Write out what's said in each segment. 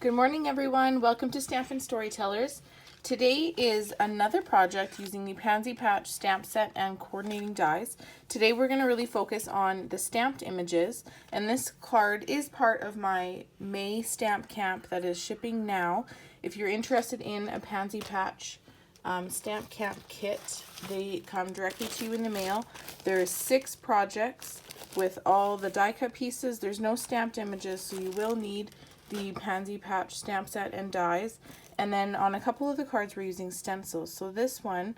Good morning, everyone. Welcome to Stampin' Storytellers. Today is another project using the Pansy Patch stamp set and coordinating dies. Today we're going to really focus on the stamped images, and this card is part of my May stamp camp that is shipping now. If you're interested in a Pansy Patch stamp camp kit, they come directly to you in the mail. There's 6 projects with all the die cut pieces. There's no stamped images, so you will need the Pansy Patch stamp set and dies. And then on a couple of the cards we're using stencils. So this one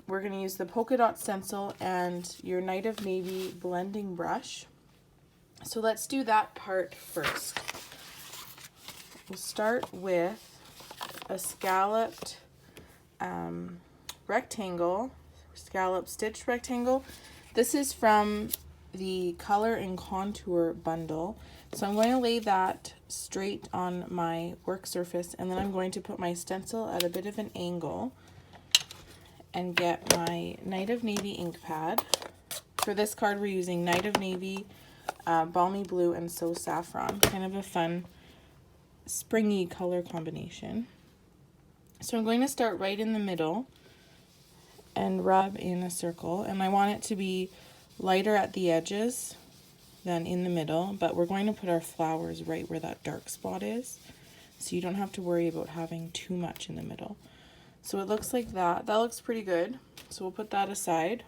we're going to use the polka dot stencil and your Night of Navy blending brush. So let's do that part first. We'll start with a scalloped rectangle, scallop stitched rectangle. This is from the Color and Contour bundle. So I'm going to lay that straight on my work surface, and then I'm going to put my stencil at a bit of an angle and get my Night of Navy ink pad. For this card we're using Night of Navy, Balmy Blue, and So Saffron. Kind of a fun springy color combination. So I'm going to start right in the middle and rub in a circle, and I want it to be lighter at the edges than in the middle, but we're going to put our flowers right where that dark spot is, so you don't have to worry about having too much in the middle. So it looks like that. That looks pretty good, so we'll put that aside.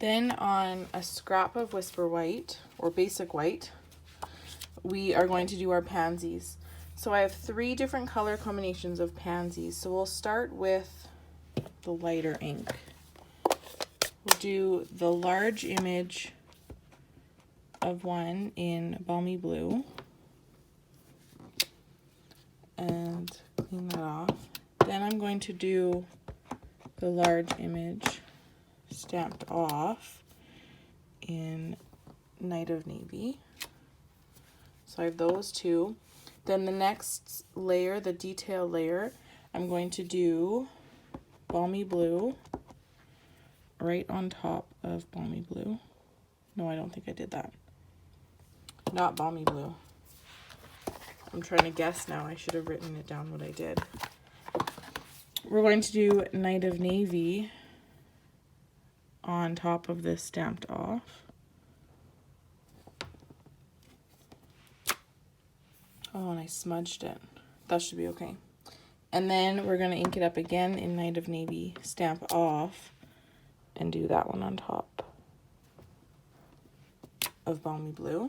Then on a scrap of Whisper White, or Basic White, we are going to do our pansies. So I have 3 different color combinations of pansies, so we'll start with the lighter ink. We'll do the large image of one in Balmy Blue and clean that off. Then I'm going to do the large image stamped off in Night of Navy. So I have those 2. Then the next layer, the detail layer, I'm going to do Balmy Blue right on top of Balmy Blue. No, I don't think I did that. Not Balmy Blue. I'm trying to guess now. I should have written it down what I did. We're going to do Night of Navy on top of this stamped off. Oh, and I smudged it. That should be okay. And then we're going to ink it up again in Night of Navy, stamp off, and do that one on top of Balmy Blue.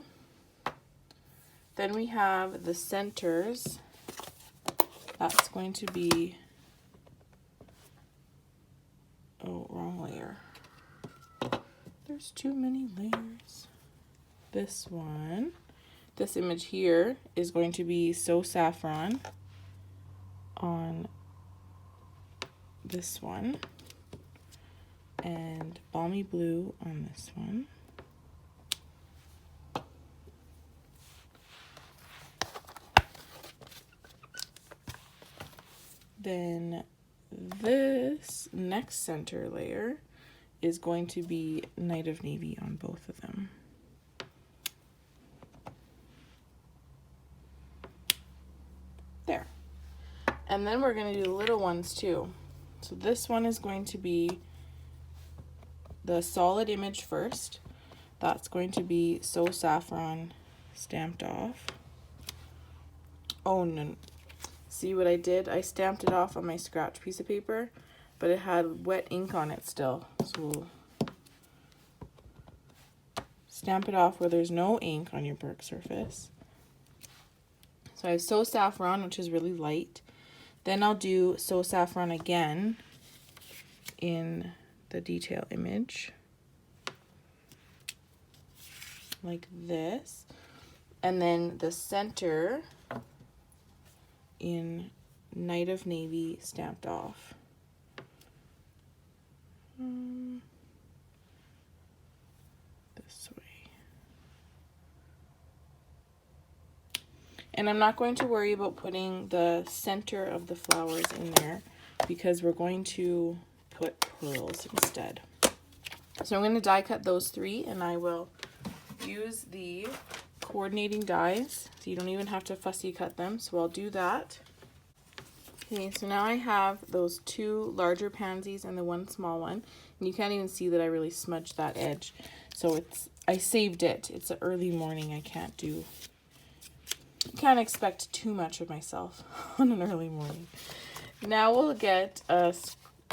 Then we have the centers. That's going to be, oh, wrong layer. There's too many layers. This one, this image here is going to be So Saffron on this one, and Balmy Blue on this one. Then this next center layer is going to be Night of Navy on both of them. There. And then we're going to do the little ones too. So this one is going to be the solid image first. That's going to be So Saffron stamped off. Oh no. See what I did? I stamped it off on my scratch piece of paper, but it had wet ink on it still. So we'll stamp it off where there's no ink on your work surface. So I have So Saffron, which is really light. Then I'll do So Saffron again in the detail image, like this. And then the center in Night of Navy stamped off. This way. And I'm not going to worry about putting the center of the flowers in there because we're going to put pearls instead. So I'm going to die cut those 3, and I will use the coordinating dies, so you don't even have to fussy cut them. So I'll do that. Okay, so now I have those 2 larger pansies and the 1 small one, and you can't even see that I really smudged that edge. So I saved it. It's an early morning. I can't expect too much of myself on an early morning. Now we'll get a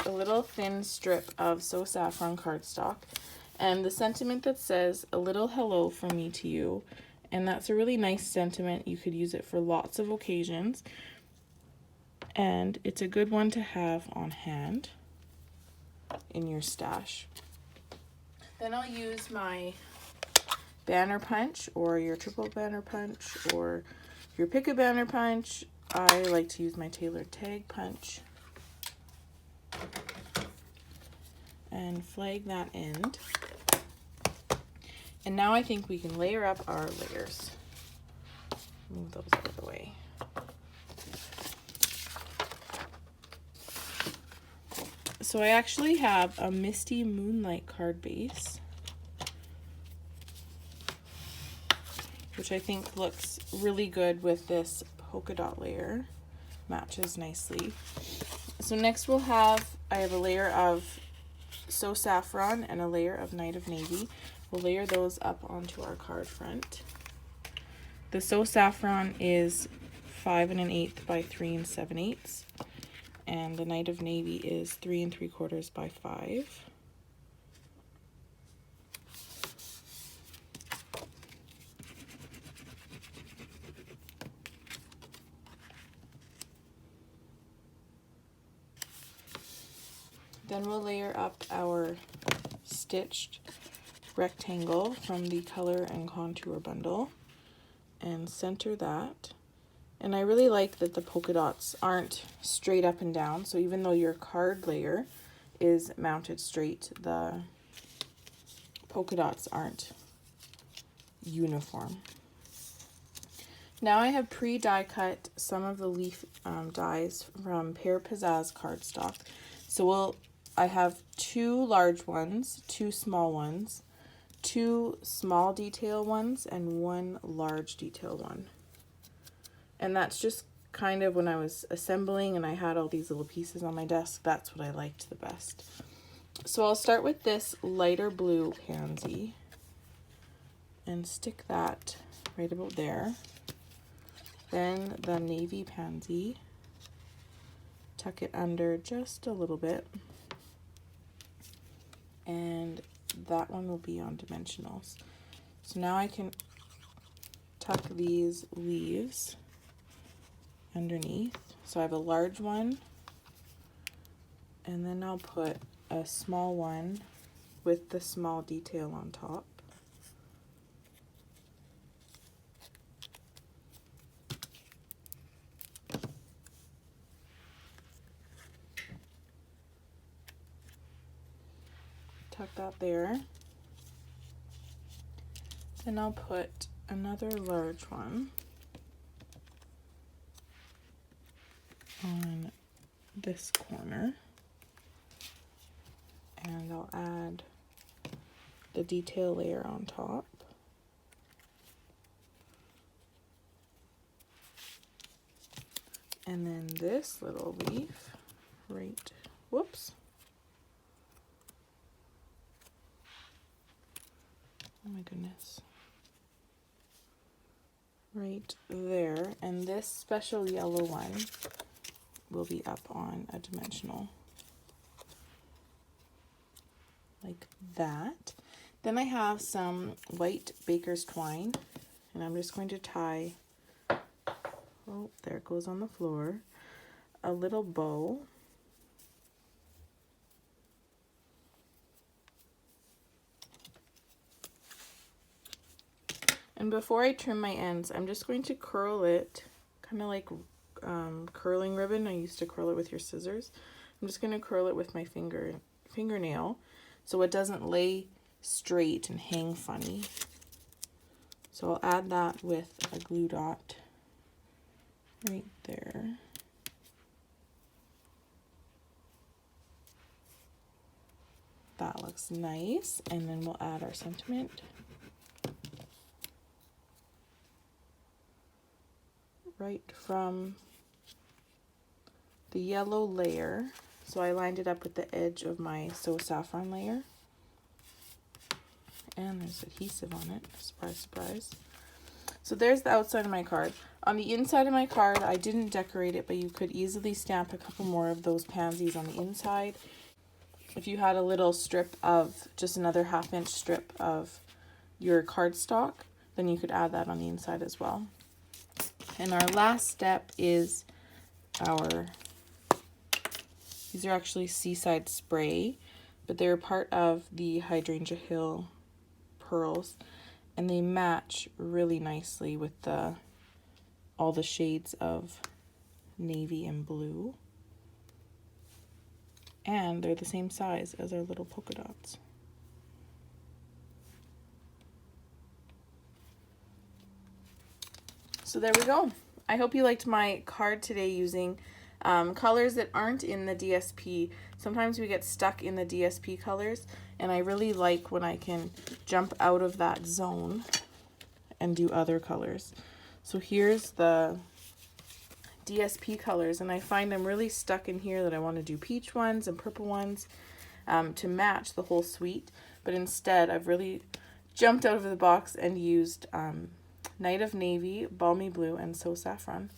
little thin strip of So Saffron cardstock, and the sentiment that says "a little hello from me to you," and that's a really nice sentiment. You could use it for lots of occasions, and it's a good one to have on hand in your stash. Then I'll use my banner punch, or your triple banner punch, or your pick a banner punch. I like to use my tailored tag punch, and flag that end. And now I think we can layer up our layers. Move those out of the way. So I actually have a Misty Moonlight card base, which I think looks really good with this polka dot layer. Matches nicely. So next I have a layer of So Saffron and a layer of Night of Navy. We'll layer those up onto our card front. The So Saffron is 5 1/8 by 3 7/8, and the Night of Navy is 3 3/4 by 5. Then we'll layer up our stitched rectangle from the Color and Contour bundle and center that. And I really like that the polka dots aren't straight up and down, so even though your card layer is mounted straight, the polka dots aren't uniform. Now I have pre-die cut some of the leaf dies from Pear Pizzazz cardstock. So I have 2 large ones, 2 small ones, 2 small detail ones, and 1 large detail one. And that's just kind of when I was assembling and I had all these little pieces on my desk, that's what I liked the best. So I'll start with this lighter blue pansy and stick that right about there. Then the navy pansy, tuck it under just a little bit, and that one will be on dimensionals. So now I can tuck these leaves underneath. So I have a large one, and then I'll put a small one with the small detail on top. Tuck that there. Then I'll put another large one on this corner, and I'll add the detail layer on top. And then this little leaf right, whoops. Oh my goodness. Right there, and this special yellow one will be up on a dimensional like that. Then I have some white baker's twine, and I'm just going to tie, oh, there it goes on the floor, a little bow. And before I trim my ends, I'm just going to curl it, kind of like curling ribbon. I used to curl it with your scissors. I'm just going to curl it with my fingernail so it doesn't lay straight and hang funny. So I'll add that with a glue dot right there. That looks nice. And then we'll add our sentiment. right from the yellow layer. So I lined it up with the edge of my So Saffron layer. And there's adhesive on it. Surprise, surprise. So there's the outside of my card. On the inside of my card, I didn't decorate it, but you could easily stamp a couple more of those pansies on the inside. If you had a little strip of, just another 1/2 inch strip of your cardstock, then you could add that on the inside as well. And our last step is these are actually Seaside Spray, but they're part of the Hydrangea Hill pearls, and they match really nicely with all the shades of navy and blue. And they're the same size as our little polka dots. So there we go. I hope you liked my card today using colors that aren't in the DSP. Sometimes we get stuck in the DSP colors, and I really like when I can jump out of that zone and do other colors. So here's the DSP colors, and I find I'm really stuck in here that I want to do peach ones and purple ones to match the whole suite, but instead I've really jumped out of the box and used Night of Navy, Balmy Blue, and So Saffron.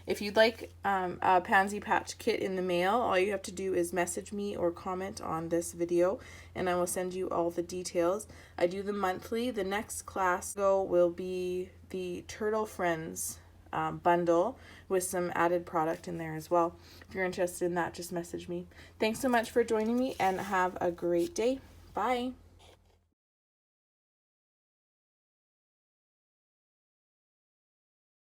If you'd like a Pansy Patch kit in the mail, all you have to do is message me or comment on this video, and I will send you all the details. I do them monthly. The next class will be the Turtle Friends bundle with some added product in there as well. If you're interested in that, just message me. Thanks so much for joining me, and have a great day. Bye.